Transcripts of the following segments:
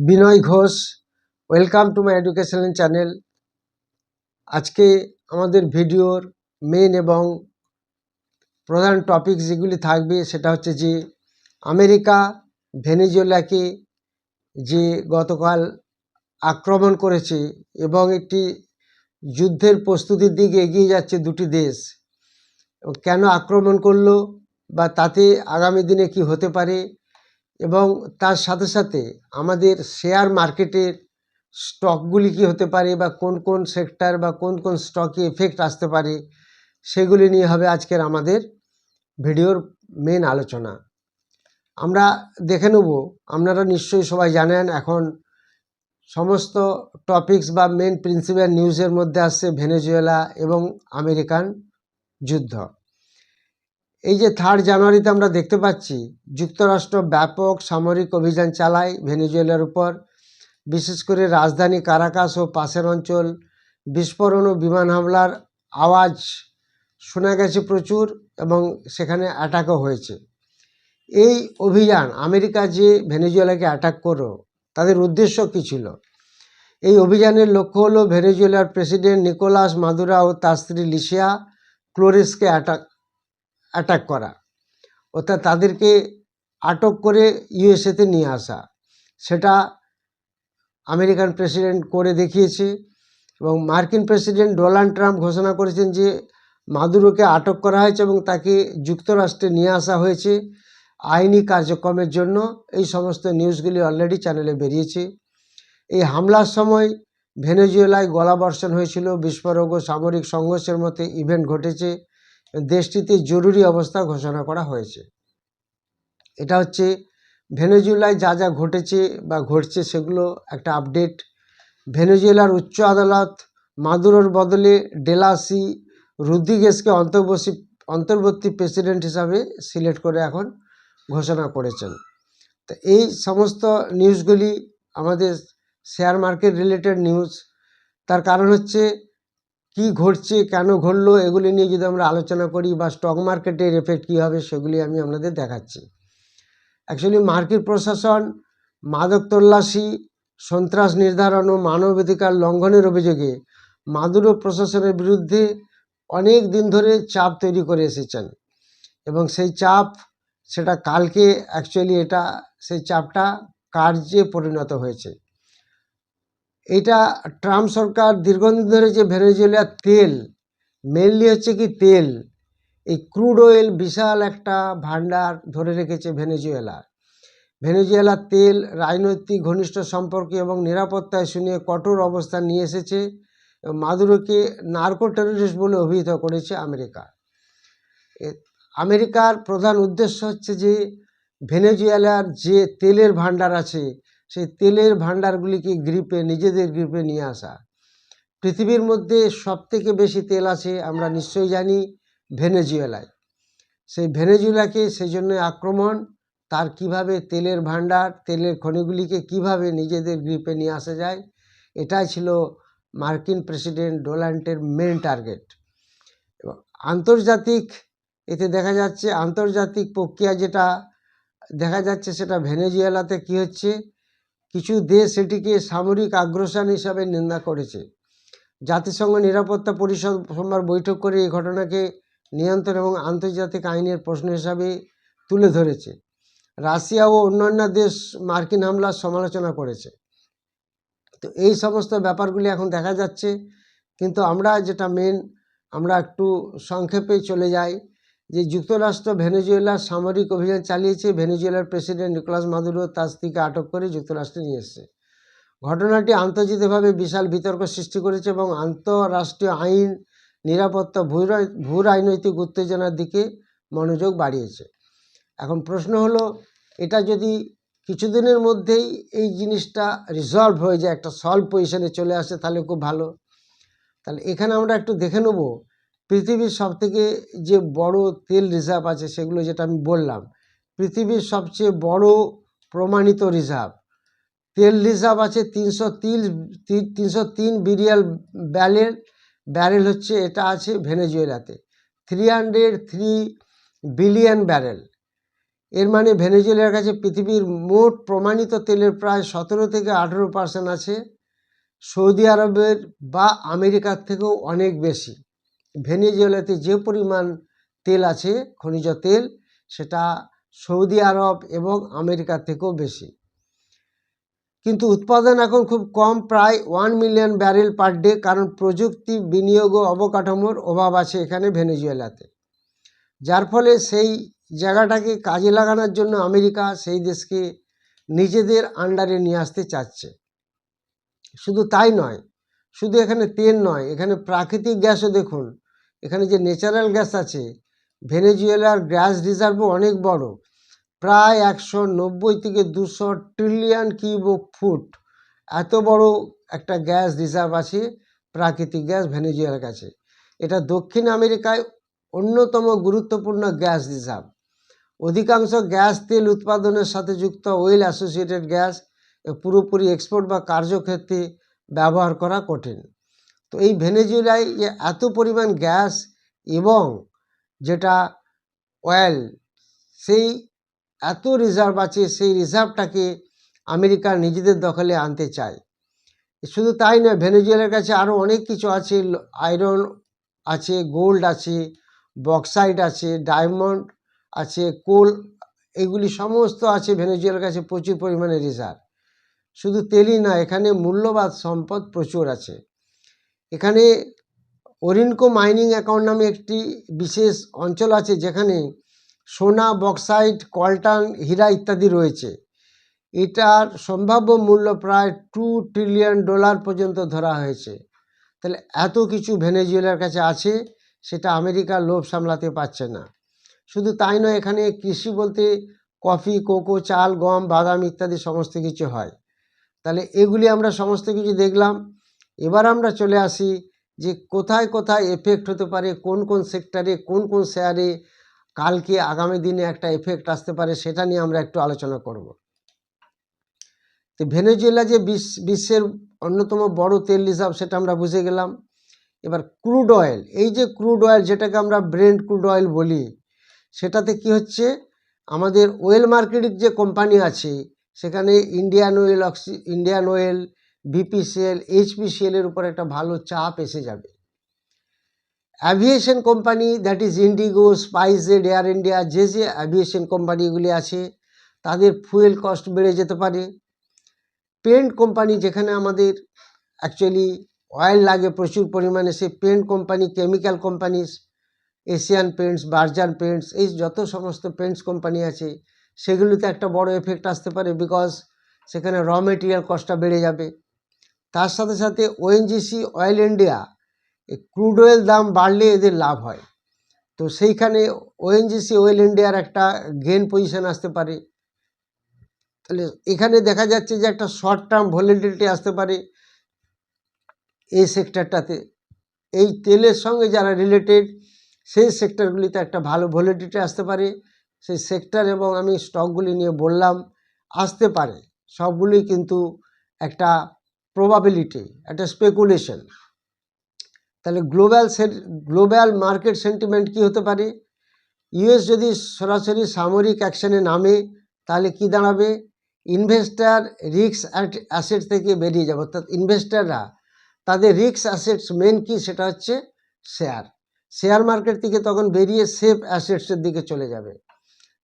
Binoy Ghosh. Welcome to my educational channel. আজকে আমাদের ভিডিওর মেন এবং প্রধান টপিক যেগুলি থাকবে সেটা হচ্ছে যে আমেরিকা ভেনেজুয়েলাকে যে গতকাল আক্রমণ করেছে এবং একটি যুদ্ধের প্রস্তুতির দিকে এগিয়ে যাচ্ছে দুটি দেশ। কেন আক্রমণ করলো বা তাতে আগামী দিনে কি হতে পারে, এবং তার সাথে সাথে আমাদের শেয়ার মার্কেটের স্টকগুলি কি হতে পারে বা কোন কোন সেক্টর বা কোন কোন স্টকে এফেক্ট আসতে পারে, সেগুলি নিয়ে হবে আজকের আমাদের ভিডিওর মেন আলোচনা। আমরা দেখে নেব, আপনারা নিশ্চয়ই সবাই জানেন এখন সমস্ত টপিকস বা মেন প্রিন্সিপাল নিউজের মধ্যে আসছে ভেনেজুয়েলা এবং আমেরিকান যুদ্ধ। এই যে 3 জানুয়ারিতে আমরা দেখতে পাচ্ছি যুক্তরাষ্ট্র ব্যাপক সামরিক অভিযান চালায় ভেনেজুয়েলার উপর, বিশেষ করে রাজধানী কারাকাস ও পাশের অঞ্চল। বিস্ফোরণ ও বিমান হামলার আওয়াজ শোনা গেছে প্রচুর এবং সেখানে অ্যাটাকও হয়েছে। এই অভিযান আমেরিকা যে ভেনেজুয়েলাকে অ্যাটাক করলো তাদের উদ্দেশ্য কী ছিল? এই অভিযানের লক্ষ্য হলো ভেনেজুয়েলার প্রেসিডেন্ট নিকোলাস মাদুরো ও তার স্ত্রী লিসিয়া ক্লোরেসকে অ্যাটাক করা, অর্থাৎ তাদেরকে আটক করে ইউএসএতে নিয়ে আসা। সেটা আমেরিকান প্রেসিডেন্ট করে দেখিয়েছে এবং মার্কিন প্রেসিডেন্ট ডোনাল্ড ট্রাম্প ঘোষণা করেছেন যে মাদুরোকে আটক করা হয়েছে এবং তাকে যুক্তরাষ্ট্রে নিয়ে আসা হয়েছে আইনি কার্যক্রমের জন্য। এই সমস্ত নিউজগুলি অলরেডি চ্যানেলে বেরিয়েছে। এই হামলার সময় ভেনেজুয়েলায় গোলাবর্ষণ হয়েছিল, বিস্ফোরক ও সামরিক সংঘর্ষের মতো ইভেন্ট ঘটেছে, দেশটিতে জরুরি অবস্থা ঘোষণা করা হয়েছে। এটা হচ্ছে ভেনেজুয়েলায় যা যা ঘটেছে বা ঘটছে সেগুলো একটা আপডেট। ভেনেজুয়েলার উচ্চ আদালত মাদুরোর বদলে ডেলাসি রদ্রিগেজকে অন্তর্বর্তী প্রেসিডেন্ট হিসাবে সিলেক্ট করে এখন ঘোষণা করেছেন। তো এই সমস্ত নিউজগুলি আমাদের শেয়ার মার্কেট রিলেটেড নিউজ। তার কারণ হচ্ছে কি ঘটছে, কেন ঘটলো, এগুলি নিয়ে যদি আমরা আলোচনা করি বা স্টক মার্কেটের এফেক্ট কী হবে সেগুলি আমি আপনাদের দেখাচ্ছি। অ্যাকচুয়ালি মার্কিন প্রশাসন মাদক তল্লাশি, সন্ত্রাস নির্ধারণ ও মানবাধিকার লঙ্ঘনের অভিযোগে মাদুরো প্রশাসনের বিরুদ্ধে অনেক দিন ধরে চাপ তৈরি করে এসেছেন এবং সেই চাপ সেটা কালকে অ্যাকচুয়ালি সেই চাপটা কার্যে পরিণত হয়েছে। এটা ট্রাম্প সরকার দীর্ঘদিন ধরে যে ভেনেজুয়েলার তেল, মেনলি হচ্ছে কি তেল, এই ক্রুড অয়েল বিশাল একটা ভান্ডার ধরে রেখেছে ভেনেজুয়েলার তেল রাজনৈতিক ঘনিষ্ঠ সম্পর্ক এবং নিরাপত্তায় শুনিয়ে কঠোর অবস্থান নিয়ে এসেছে। মাদুরোকে নার্কো টেররিস্ট বলে অভিহিত করেছে আমেরিকা। আমেরিকার প্রধান উদ্দেশ্য হচ্ছে যে ভেনেজুয়েলার যে তেলের ভান্ডার আছে সেই তেলের ভান্ডারগুলিকে নিজেদের গ্রিপে নিয়ে আসা। পৃথিবীর মধ্যে সবথেকে বেশি তেল আছে আমরা নিশ্চয়ই জানি ভেনেজুয়েলায়। সেই ভেনেজুয়েলাকে সেই জন্য আক্রমণ, তার কিভাবে তেলের ভান্ডার, তেলের খনিগুলিকে কিভাবে নিজেদের গ্রিপে নিয়ে আসা যায়, এটাই ছিল মার্কিন প্রেসিডেন্ট ডোনাল্ডের মেন টার্গেট। এবং আন্তর্জাতিক এতে দেখা যাচ্ছে আন্তর্জাতিক প্রক্রিয়া যেটা দেখা যাচ্ছে সেটা ভেনেজুয়েলাতে কি হচ্ছে, কিছু দেশ সেটিকে সামরিক আগ্রাসন হিসাবে নিন্দা করেছে। জাতিসংঘ নিরাপত্তা পরিষদ সোমবার বৈঠক করে এই ঘটনাকে নিয়ন্ত্রণ এবং আন্তর্জাতিক আইনের প্রশ্ন হিসাবে তুলে ধরেছে। রাশিয়া ও অন্যান্য দেশ মার্কিন হামলার সমালোচনা করেছে। তো এই সমস্ত ব্যাপারগুলি এখন দেখা যাচ্ছে, কিন্তু আমরা যেটা আমরা একটু সংক্ষেপে চলে যাই যে যুক্তরাষ্ট্র ভেনেজুয়েলার সামরিক অভিযান চালিয়েছে। ভেনেজুয়েলার প্রেসিডেন্ট নিকোলাস মাদুরো তার স্ত্রীকে আটক করে যুক্তরাষ্ট্রে নিয়ে এসেছে। ঘটনাটি আন্তর্জাতিকভাবে বিশাল বিতর্ক সৃষ্টি করেছে এবং আন্তঃরাষ্ট্রীয় আইন, নিরাপত্তা, ভূ রাজনৈতিক উত্তেজনার দিকে মনোযোগ বাড়িয়েছে। এখন প্রশ্ন হলো, এটা যদি কিছুদিনের মধ্যেই এই জিনিসটা রিজলভ হয়ে যায়, একটা সলভ পজিশনে চলে আসে, তাহলে খুব ভালো। তাহলে এখানে আমরা একটু দেখে নেব পৃথিবীর সবথেকে যে বড় তেল রিজার্ভ আছে সেগুলো, যেটা আমি বললাম পৃথিবীর সবচেয়ে বড় প্রমাণিত রিজার্ভ, তেল রিজার্ভ আছে 303 বিলিয়ন ব্যারেল হচ্ছে, এটা আছে ভেনেজুয়েলাতে 303 বিলিয়ন ব্যারেল। এর মানে ভেনেজুয়েলার কাছে পৃথিবীর মোট প্রমাণিত তেলের প্রায় 17 থেকে 18% আছে সৌদি আরবের বা আমেরিকার থেকেও অনেক বেশি। ভেনেজুয়েলাতে যে পরিমাণ তেল আছে, খনিজ তেল, সেটা সৌদি আরব এবং আমেরিকার থেকেও বেশি। কিন্তু উৎপাদন এখন খুব কম, প্রায় 1 মিলিয়ন ব্যারেল পার ডে, কারণ প্রযুক্তি, বিনিয়োগ ও অবকাঠামোর অভাব আছে এখানে ভেনেজুয়েলাতে, যার ফলে সেই জায়গাটাকে কাজে লাগানোর জন্য আমেরিকা সেই দেশকে নিজেদের আন্ডারে নিয়ে আসতে চাচ্ছে। শুধু তাই নয়, শুধু এখানে তেল নয়, এখানে প্রাকৃতিক গ্যাসও দেখুন, এখানে যে ন্যাচারাল গ্যাস আছে, ভেনেজুয়েলার গ্যাস রিজার্ভও অনেক বড়, প্রায় 190 থেকে 200 ট্রিলিয়ন কিউবিক ফুট, এত বড় একটা গ্যাস রিজার্ভ আছে, প্রাকৃতিক গ্যাস ভেনেজুয়েলার কাছে। এটা দক্ষিণ আমেরিকায় অন্যতম গুরুত্বপূর্ণ গ্যাস রিজার্ভ। অধিকাংশ গ্যাস তেল উৎপাদনের সাথে যুক্ত ওয়েল অ্যাসোসিয়েটেড গ্যাস পুরোপুরি এক্সপোর্ট বা কার্যক্ষেত্রে ব্যবহার করা কঠিন। তো এই ভেনেজুয়েলায় এত পরিমাণ গ্যাস এবং যেটা অয়েল, সেই এত রিজার্ভ আছে, সেই রিজার্ভটাকে আমেরিকা নিজেদের দখলে আনতে চায়। শুধু তাই নয়, ভেনেজুয়েলার কাছে আরও অনেক কিছু আছে, আয়রন আছে, গোল্ড আছে, বক্সাইট আছে, ডায়মন্ড আছে, কোল, এগুলি সমস্ত আছে ভেনেজুয়েলার কাছে প্রচুর পরিমাণে রিজার্ভ। শুধু তেলই না, এখানে মূল্যবান সম্পদ প্রচুর আছে। এখানে ওরিনকো মাইনিং অ্যাকাউন্ট নামে একটি বিশেষ অঞ্চল আছে যেখানে সোনা, বক্সাইট, কলটান, হীরা ইত্যাদি রয়েছে। এটার সম্ভাব্য মূল্য প্রায় $2 ট্রিলিয়ন পর্যন্ত ধরা হয়েছে। তাহলে এত কিছু ভেনেজুয়েলার কাছে আছে, সেটা আমেরিকার লোভ সামলাতে পারছে না। শুধু তাই নয়, এখানে কৃষি বলতে কফি, কোকো, চাল, গম, বাদাম ইত্যাদি সমস্ত কিছু হয়। তাহলে এগুলি আমরা সমস্ত কিছু দেখলাম। এবার আমরা চলে আসি যে কোথায় কোথায় এফেক্ট হতে পারে, কোন কোন সেক্টরে, কোন কোন শেয়ারে কালকে আগামী দিনে একটা এফেক্ট আসতে পারে, সেটা নিয়ে আমরা একটু আলোচনা করব। তো ভেনেজুয়েলা যে বিশ্বের অন্যতম বড় তেল রিজার্ভ, সেটা আমরা বুঝে গেলাম। এবার ক্রুড অয়েল, এই যে ক্রুড অয়েল যেটাকে আমরা ব্রেন্ট ক্রুড অয়েল বলি, সেটাতে কি হচ্ছে, আমাদের ওয়েল মার্কেটের যে কোম্পানি আছে, সেখানে ইন্ডিয়ান অয়েল, বিপিসিএল, এইচপিসিএলের উপর একটা ভালো চাপ এসে যাবে। Aviation company, that is Indigo, SpiceJet, air India, যে যে অ্যাভিয়েশন কোম্পানিগুলি আছে, তাদের ফুয়েল কস্ট বেড়ে যেতে পারে। পেন্ট কোম্পানি, যেখানে আমাদের অ্যাকচুয়ালি অয়েল লাগে প্রচুর পরিমাণে, সেই paint company, chemical companies, Asian Paints, Berger Paints, এই যত সমস্ত পেন্টস কোম্পানি আছে, সেগুলিতে একটা বড় এফেক্ট আসতে পারে, বিকজ সেখানে র মেটেরিয়াল কস্টটা বেড়ে যাবে। তার সাথে সাথে ওএনজিসি, অয়েল ইন্ডিয়া, এই ক্রুড অয়েল দাম বাড়লে এদের লাভ হয়, তো সেইখানে ওএনজিসি, অয়েল ইন্ডিয়ার একটা গেইন পজিশন আসতে পারে। তাহলে এখানে দেখা যাচ্ছে যে একটা শর্ট টার্ম ভলিটিলিটি আসতে পারে এই সেক্টরটাতে। এই তেলের সঙ্গে যারা রিলেটেড, সেই সেক্টরগুলিতে একটা ভালো ভলিটিলিটি আসতে পারে। সেই সেক্টর এবং আমি স্টকগুলি নিয়ে বললাম, আসতে পারে, সবগুলি কিন্তু একটা প্রবাবিলিটি, একটা স্পেকুলেশন। তাহলে গ্লোবাল মার্কেট সেন্টিমেন্ট কি হতে পারে? ইউএস যদি সরাসরি সামরিক অ্যাকশনে নামে, তাহলে কি দাঁড়াবে? ইনভেস্টার রিস্ক অ্যাসেট থেকে বেরিয়ে যাবে, অর্থাৎ ইনভেস্টাররা তাদের রিস্ক অ্যাসেটস মেন কি, সেটা হচ্ছে শেয়ার মার্কেট থেকে তখন বেরিয়ে সেফ অ্যাসেটসের দিকে চলে যাবে।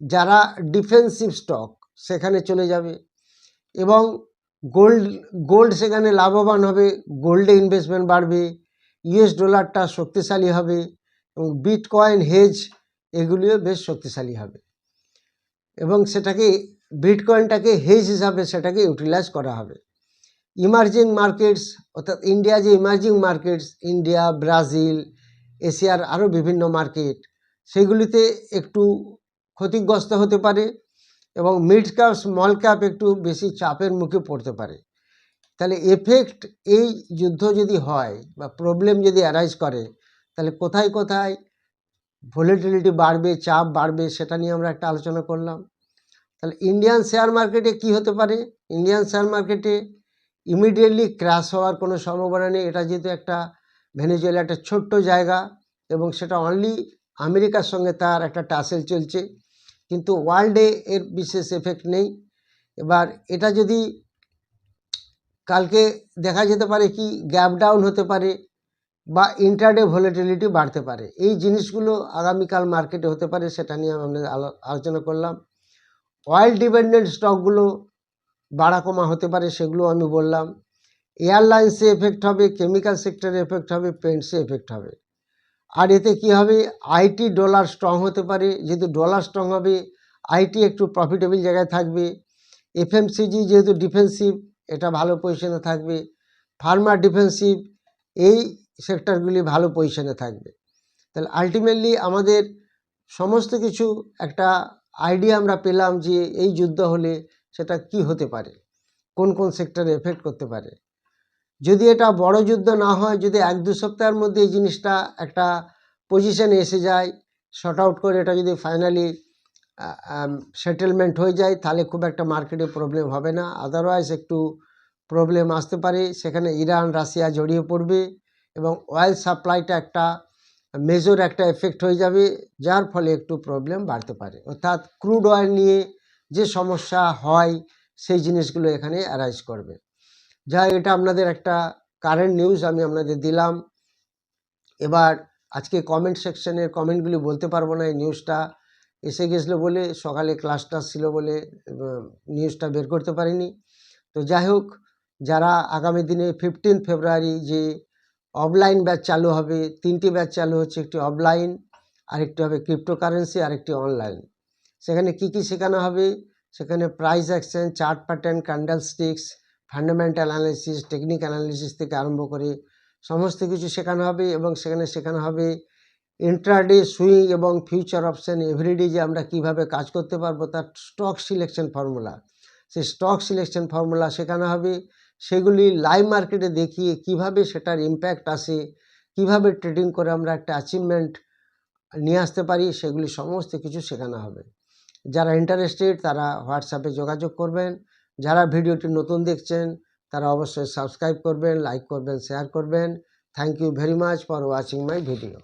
যারা ডিফেন্সিভ স্টক, সেখানে চলে যাবে। এবং গোল্ড সেখানে লাভবান হবে, গোল্ডে ইনভেস্টমেন্ট বাড়বে, ইউএস ডলারটা শক্তিশালী হবে, এবং বিটকয়েন, হেজ, এগুলিও বেশ শক্তিশালী হবে, এবং সেটাকে বিটকয়েনটাকে হেজ হিসাবে সেটাকে ইউটিলাইজ করা হবে। ইমার্জিং মার্কেটস, অর্থাৎ ইন্ডিয়া যে ইমার্জিং মার্কেটস, ইন্ডিয়া, ব্রাজিল, এশিয়ার আরও বিভিন্ন মার্কেট, সেগুলিতে একটু ক্ষতিগ্রস্ত হতে পারে, এবং মিড ক্যাপ, স্মল ক্যাপ একটু বেশি চাপের মুখে পড়তে পারে। তাহলে এফেক্ট, এই যুদ্ধ যদি হয় বা প্রবলেম যদি অ্যারাইজ করে, তাহলে কোথায় কোথায় ভলিটিলিটি বাড়বে, চাপ বাড়বে, সেটা নিয়ে আমরা একটা আলোচনা করলাম। তাহলে ইন্ডিয়ান শেয়ার মার্কেটে কি হতে পারে? ইন্ডিয়ান শেয়ার মার্কেটে ইমিডিয়েটলি ক্র্যাশ হওয়ার কোনো সম্ভাবনা নেই। এটা যেহেতু একটা ভেনেজুয়েলা একটা ছোট্ট জায়গা, এবং সেটা অনলি আমেরিকার সঙ্গে তার একটা টাসেল চলছে, কিন্তু ওয়ার্ল্ডে এর বিশেষ এফেক্ট নেই। এবার এটা যদি কালকে দেখা যেতে পারে কি গ্যাপ ডাউন হতে পারে বা ইন্টারডে ভোলেটিলিটি বাড়তে পারে, এই জিনিসগুলো আগামীকাল মার্কেটে হতে পারে, সেটা নিয়ে আমরা আলোচনা করলাম। অয়েল ডিপেন্ডেন্ট স্টকগুলো বাড়া কমা হতে পারে, সেগুলো আমি বললাম। এয়ারলাইন্সে এফেক্ট হবে, কেমিক্যাল সেক্টরে এফেক্ট হবে, পেন্টসে এফেক্ট হবে। আর এতে কি হবে, আইটি ডলার স্ট্রং হতে পারে, যেহেতু ডলার স্ট্রং হবে আইটি একটু প্রফিটেবল জায়গায় থাকবে। এফএমসিজি যেহেতু ডিফেন্সিভ, এটা ভালো পজিশনে থাকবে। ফার্মা ডিফেন্সিভ, এই সেক্টরগুলি ভালো পজিশনে থাকবে। তাহলে আলটিমেটলি আমাদের সমস্ত কিছু একটা আইডিয়া আমরা পেলাম যে এই যুদ্ধ হলে সেটা কি হতে পারে, কোন কোন সেক্টরে এফেক্ট করতে পারে। যদি এটা বড় যুদ্ধ না হয়, যদি 1-2 সপ্তাহের মধ্যে এই জিনিসটা একটা পজিশনে এসে যায়, শর্ট আউট করে এটা যদি ফাইনালি সেটেলমেন্ট হয়ে যায়, তাহলে খুব একটা মার্কেটে প্রবলেম হবে না। আদারওয়াইজ একটু প্রবলেম আসতে পারে, সেখানে ইরান রাশিয়া জড়িয়ে পড়বে এবং অয়েল সাপ্লাইটা একটা মেজর একটা এফেক্ট হয়ে যাবে, যার ফলে একটু প্রবলেম বাড়তে পারে। অর্থাৎ ক্রুড অয়েল নিয়ে যে সমস্যা হয় সেই জিনিসগুলো এখানে অ্যারাইজ করবে। যাই, এটা আপনাদের একটা কারেন্ট নিউজ আমি আপনাদের দিলাম। এবার আজকে কমেন্ট সেকশনের কমেন্টগুলি বলতে পারবো না, এই নিউজটা এসে গেছিলো বলে, সকালে ক্লাসটা ছিল বলে নিউজটা বের করতে পারিনি। তো যাই হোক, যারা আগামী দিনে 15 ফেব্রুয়ারি যে অফলাইন ব্যাচ চালু হবে, 3টি ব্যাচ চালু হচ্ছে, একটি অফলাইন, আরেকটি হবে ক্রিপ্টোকারেন্সি, আরেকটি অনলাইন। সেখানে কি কি শেখানো হবে, সেখানে price action, chart pattern, candle sticks, fundamental analysis, technique analysis থেকে আরম্ভ করে সমস্ত কিছু শেখানো হবে। এবং সেখানে শেখানো হবে ইন্ট্রাডে সুইং এবং ফিউচার অপশান এভরিডে যে আমরা কিভাবে কাজ করতে পারবো, তার স্টক সিলেকশন ফর্মুলা, সেই স্টক সিলেকশন ফর্মুলা শেখানো হবে। সেগুলি লাইভ মার্কেটে দেখিয়ে কিভাবে সেটার ইম্প্যাক্ট আসে, কিভাবে ট্রেডিং করে আমরা একটা অ্যাচিভমেন্ট নিয়ে আসতে পারি, সেগুলি সমস্ত কিছু শেখানো হবে। যারা ইন্টারেস্টেড তারা হোয়াটসঅ্যাপে যোগাযোগ করবেন। যারা ভিডিওটি নতুন দেখছেন তারা অবশ্যই সাবস্ক্রাইব করবেন, লাইক করবেন, শেয়ার করবেন। Thank you very much for watching my video.